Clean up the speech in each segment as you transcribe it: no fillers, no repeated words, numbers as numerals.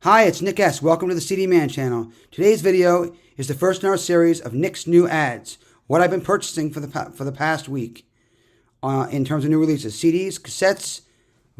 Hi, it's Nick S. Welcome to the CD Man channel. Today's video is the first in our series of Nick's new ads. What I've been purchasing for the past week in terms of new releases. CDs, cassettes,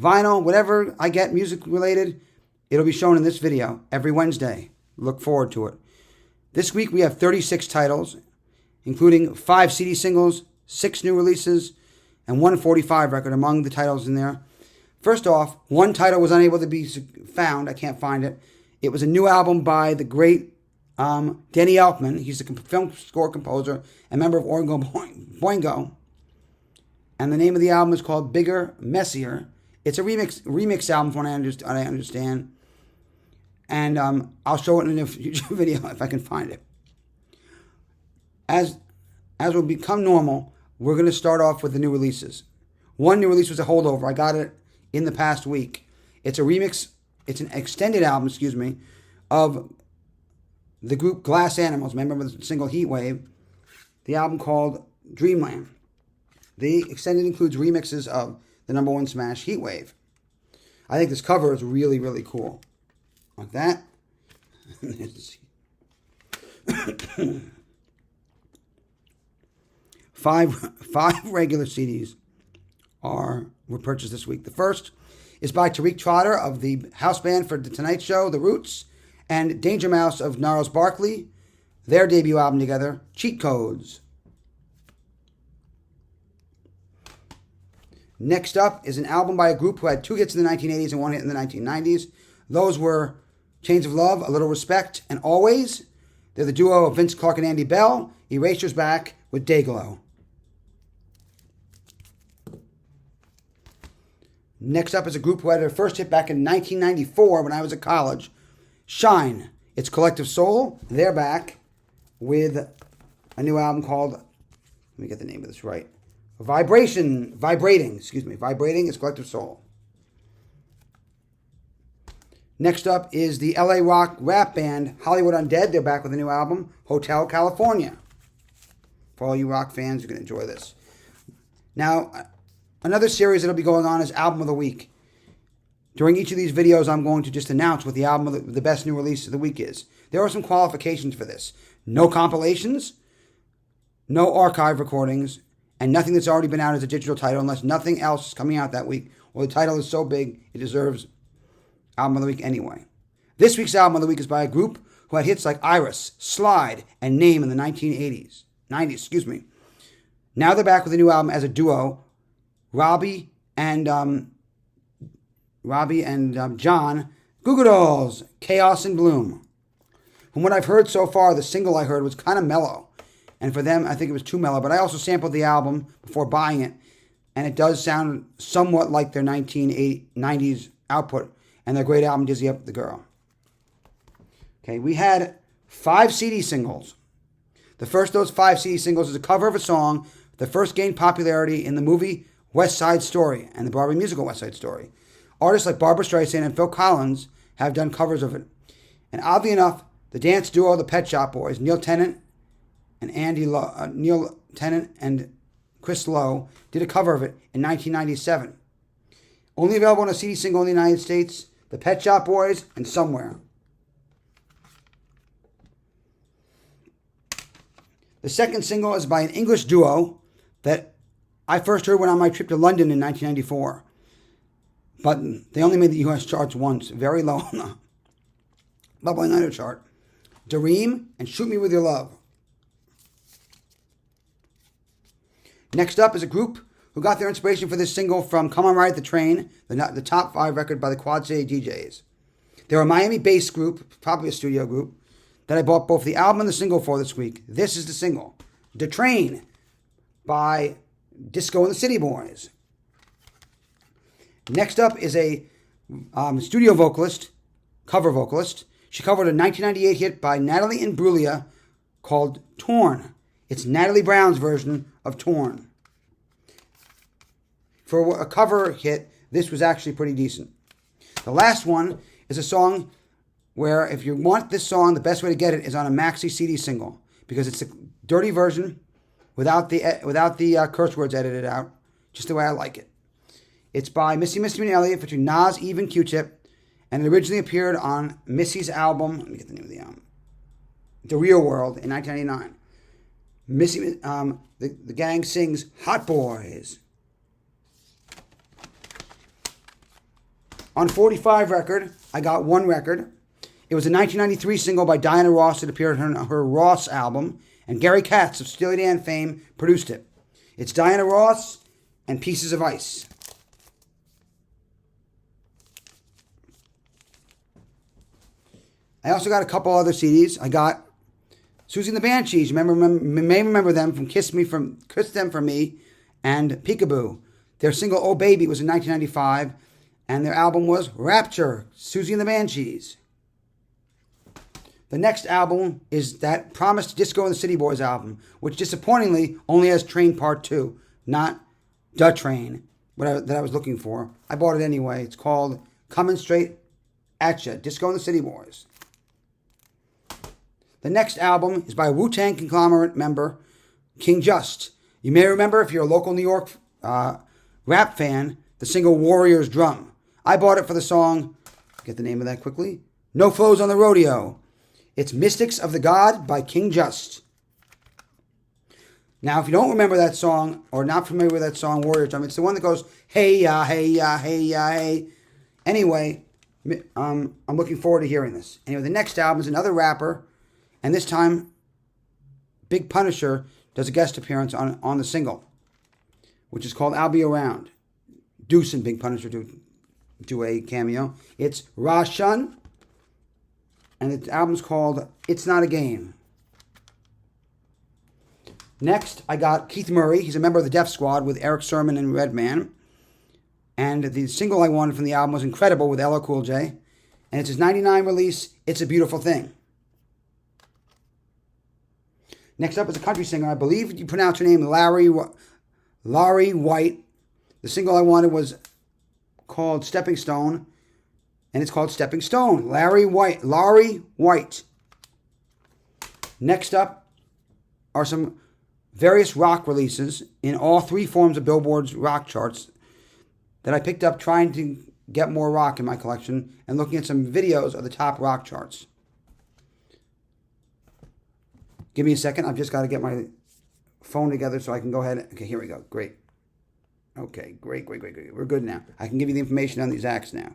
vinyl, whatever I get music related, it'll be shown in this video every Wednesday. Look forward to it. This week we have 36 titles, including 5 CD singles, 6 new releases, and 1 45 record among the titles in there. First off, one title was unable to be found. I can't find it. It was a new album by the great Danny Elfman. He's a film score composer and member of Oingo Boingo. And the name of the album is called Bigger, Messier. It's a remix album from what I understand. And I'll show it in a future video if I can find it. As will become normal, we're going to start off with the new releases. One new release was a holdover. I got it in the past week. It's a remix, it's an extended album, of the group Glass Animals. Remember the single Heat Wave? The album called Dreamland. The extended includes remixes of the number one smash Heat Wave. I think this cover is really, really cool. Like that. Five regular CDs were purchased this week. The first is by Tariq Trotter of the house band for The Tonight Show, The Roots, and Danger Mouse of Gnarls Barkley, their debut album together, Cheat Codes. Next up is an album by a group who had 2 hits in the 1980s and 1 hit in the 1990s. Those were Chains of Love, A Little Respect, and Always. They're the duo of Vince Clarke and Andy Bell. Erasure's back with Dayglow. Next up is a group who had their first hit back in 1994 when I was at college. Shine. It's Collective Soul. They're back with a new album called, let me get the name of this right. Vibrating. Vibrating is Collective Soul. Next up is the LA rock rap band Hollywood Undead. They're back with a new album, Hotel California. For all you rock fans, you're going to enjoy this. Now, another series that'll be going on is Album of the Week. During each of these videos, I'm going to just announce what the album of the best new release of the week is. There are some qualifications for this. No compilations, no archive recordings, and nothing that's already been out as a digital title unless nothing else is coming out that week or the title is so big it deserves Album of the Week anyway. This week's Album of the Week is by a group who had hits like Iris, Slide, and Name in the 90s. Now they're back with a new album as a duo, Robbie and John, Goo Goo Dolls, Chaos in Bloom. From what I've heard so far, the single I heard was kind of mellow. And for them, I think it was too mellow. But I also sampled the album before buying it. And it does sound somewhat like their 1990s output. And their great album, Dizzy Up the Girl. Okay, we had 5 CD singles. The first of those 5 CD singles is a cover of a song that first gained popularity in the movie West Side Story and the Broadway musical West Side Story. Artists like Barbra Streisand and Phil Collins have done covers of it. And oddly enough, the dance duo The Pet Shop Boys, Neil Tennant and Chris Lowe, did a cover of it in 1997. Only available on a CD single in the United States, The Pet Shop Boys and Somewhere. The second single is by an English duo that I first heard when on my trip to London in 1994. But they only made the US charts once, very low on the Bubbling Under chart. Dareem and Shoot Me With Your Love. Next up is a group who got their inspiration for this single from Come On Ride the Train, the top 5 record by the Quad City DJs. They're a Miami-based group, probably a studio group, that I bought both the album and the single for this week. This is the single, The Train, by Disco and the City Boys. Next up is a studio vocalist, cover vocalist. She covered a 1998 hit by Natalie Imbruglia called Torn. It's Natalie Brown's version of Torn. For a cover hit, this was actually pretty decent. The last one is a song where if you want this song, the best way to get it is on a maxi CD single because it's a dirty version without the curse words edited out, just the way I like it. It's by Missy Misty and Elliott featuring Nas, Eve, and Q-Tip, and it originally appeared on Missy's album. Let me get the name of the album. The Real World in 1999. Missy, the gang sings Hot Boys. On 45 record, I got one record. It was a 1993 single by Diana Ross that appeared on her Ross album, and Gary Katz of Steely Dan fame produced it. It's Diana Ross and Pieces of Ice. I also got a couple other CDs. I got Susie and the Banshees. You may remember them from Kiss Them For Me and Peekaboo. Their single Oh Baby was in 1995, and their album was Rapture, Susie and the Banshees. The next album is that promised Disco and the City Boys album, which disappointingly only has Train Part 2, not The Train that I was looking for. I bought it anyway. It's called Coming Straight At Ya, Disco and the City Boys. The next album is by Wu-Tang conglomerate member King Just. You may remember, if you're a local New York rap fan, the single Warrior's Drum. I bought it for the song, get the name of that quickly, No Flows on the Rodeo. It's Mystics of the God by King Just. Now, if you don't remember that song, or not familiar with that song, Warrior's Drum, it's the one that goes, hey ya, hey ya, hey ya, hey. Anyway, I'm looking forward to hearing this. Anyway, the next album is another rapper, and this time, Big Punisher does a guest appearance on the single, which is called I'll Be Around. Deuce and Big Punisher do a cameo. It's Rashun, and the album's called It's Not a Game. Next, I got Keith Murray. He's a member of the Def Squad with Eric Sermon and Redman. And the single I wanted from the album was Incredible with LL Cool J. And it's his 99 release, It's a Beautiful Thing. Next up is a country singer. I believe you pronounce her name Larry White. The single I wanted was called Stepping Stone. And it's called Stepping Stone. Larry White. Next up are some various rock releases in all three forms of Billboard's rock charts that I picked up trying to get more rock in my collection and looking at some videos of the top rock charts. Give me a second. I've just got to get my phone together so I can go ahead. Okay, here we go. Great. Okay, great. We're good now. I can give you the information on these acts now.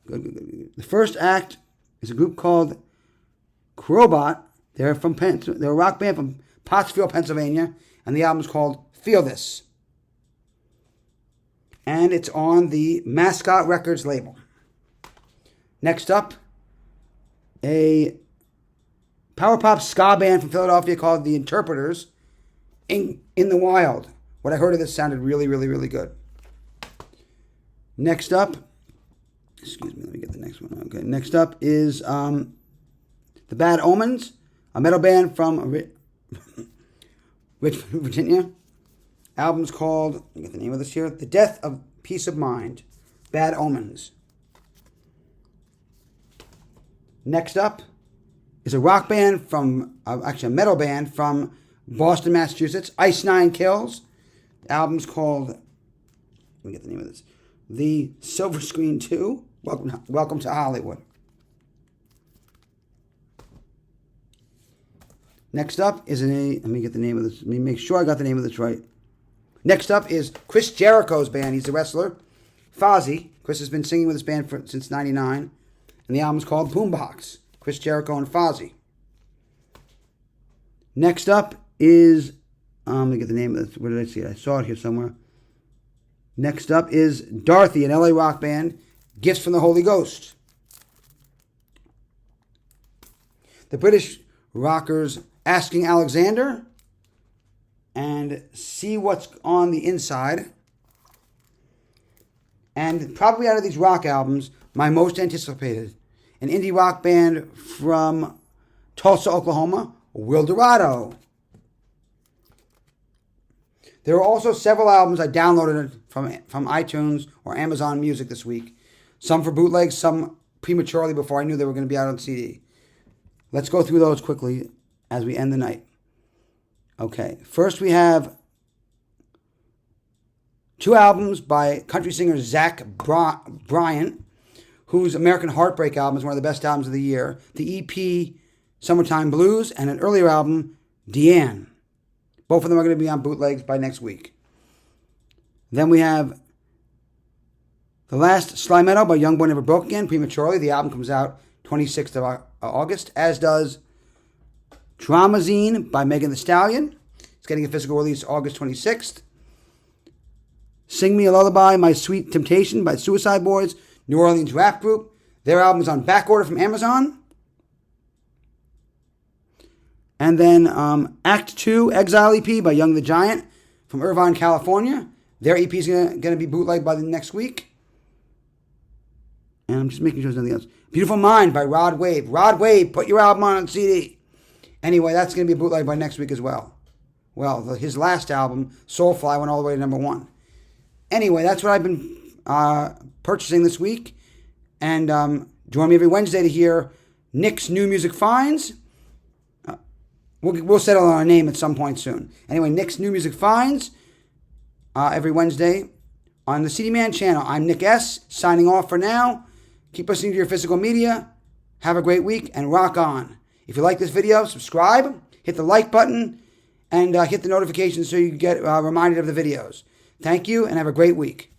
Good. The first act is a group called Crowbot. They're a rock band from Pottsville, Pennsylvania, and the album's called Feel This. And it's on the Mascot Records label. Next up, a power pop ska band from Philadelphia called The Interpreters, In the Wild. What I heard of this sounded really, really, really good. Next up, excuse me, let me get the next one. Okay, next up is The Bad Omens, a metal band from Richmond, Virginia. Album's called, let me get the name of this here, The Death of Peace of Mind, Bad Omens. Next up is a rock band from, actually a metal band from Boston, Massachusetts, Ice Nine Kills. The album's called, let me get the name of this, The Silver Screen 2, Welcome to Hollywood. Next up is let me get the name of this, let me make sure I got the name of this right. Next up is Chris Jericho's band. He's a wrestler, Fozzy. Chris has been singing with this band since '99, and the album's called Boombox. Chris Jericho and Fozzy. Next up is, let me get the name of this. Where did I see it? I saw it here somewhere. Next up is Dorothy, an LA rock band, Gifts from the Holy Ghost. The British rockers Asking Alexander and See What's on the Inside. And probably out of these rock albums, my most anticipated, an indie rock band from Tulsa, Oklahoma, Wildorado. There are also several albums I downloaded from iTunes or Amazon Music this week. Some for bootleg, some prematurely before I knew they were going to be out on CD. Let's go through those quickly as we end the night. Okay, first we have two albums by country singer Zach Bryant, whose American Heartbreak album is one of the best albums of the year. The EP, Summertime Blues, and an earlier album, Deanne. Both of them are going to be on bootlegs by next week. Then we have The Last Sly Meadow by Young Boy Never Broke Again, prematurely. The album comes out 26th of August, as does Dramazine by Megan Thee Stallion. It's getting a physical release August 26th. Sing Me a Lullaby, My Sweet Temptation by Suicide Boys, New Orleans rap group. Their album is on back order from Amazon. And then Act 2, Exile EP by Young the Giant from Irvine, California. Their EP is going to be bootlegged by the next week. And I'm just making sure there's nothing else. Beautiful Mind by Rod Wave. Rod Wave, put your album on CD. Anyway, that's going to be bootlegged by next week as well. Well, his last album, Soulfly, went all the way to number 1. Anyway, that's what I've been purchasing this week. And join me every Wednesday to hear Nick's New Music Finds. We'll settle on a name at some point soon. Anyway, Nick's New Music Finds every Wednesday on the CD Man channel. I'm Nick S., signing off for now. Keep listening to your physical media. Have a great week and rock on. If you like this video, subscribe, hit the like button, and hit the notifications so you get reminded of the videos. Thank you and have a great week.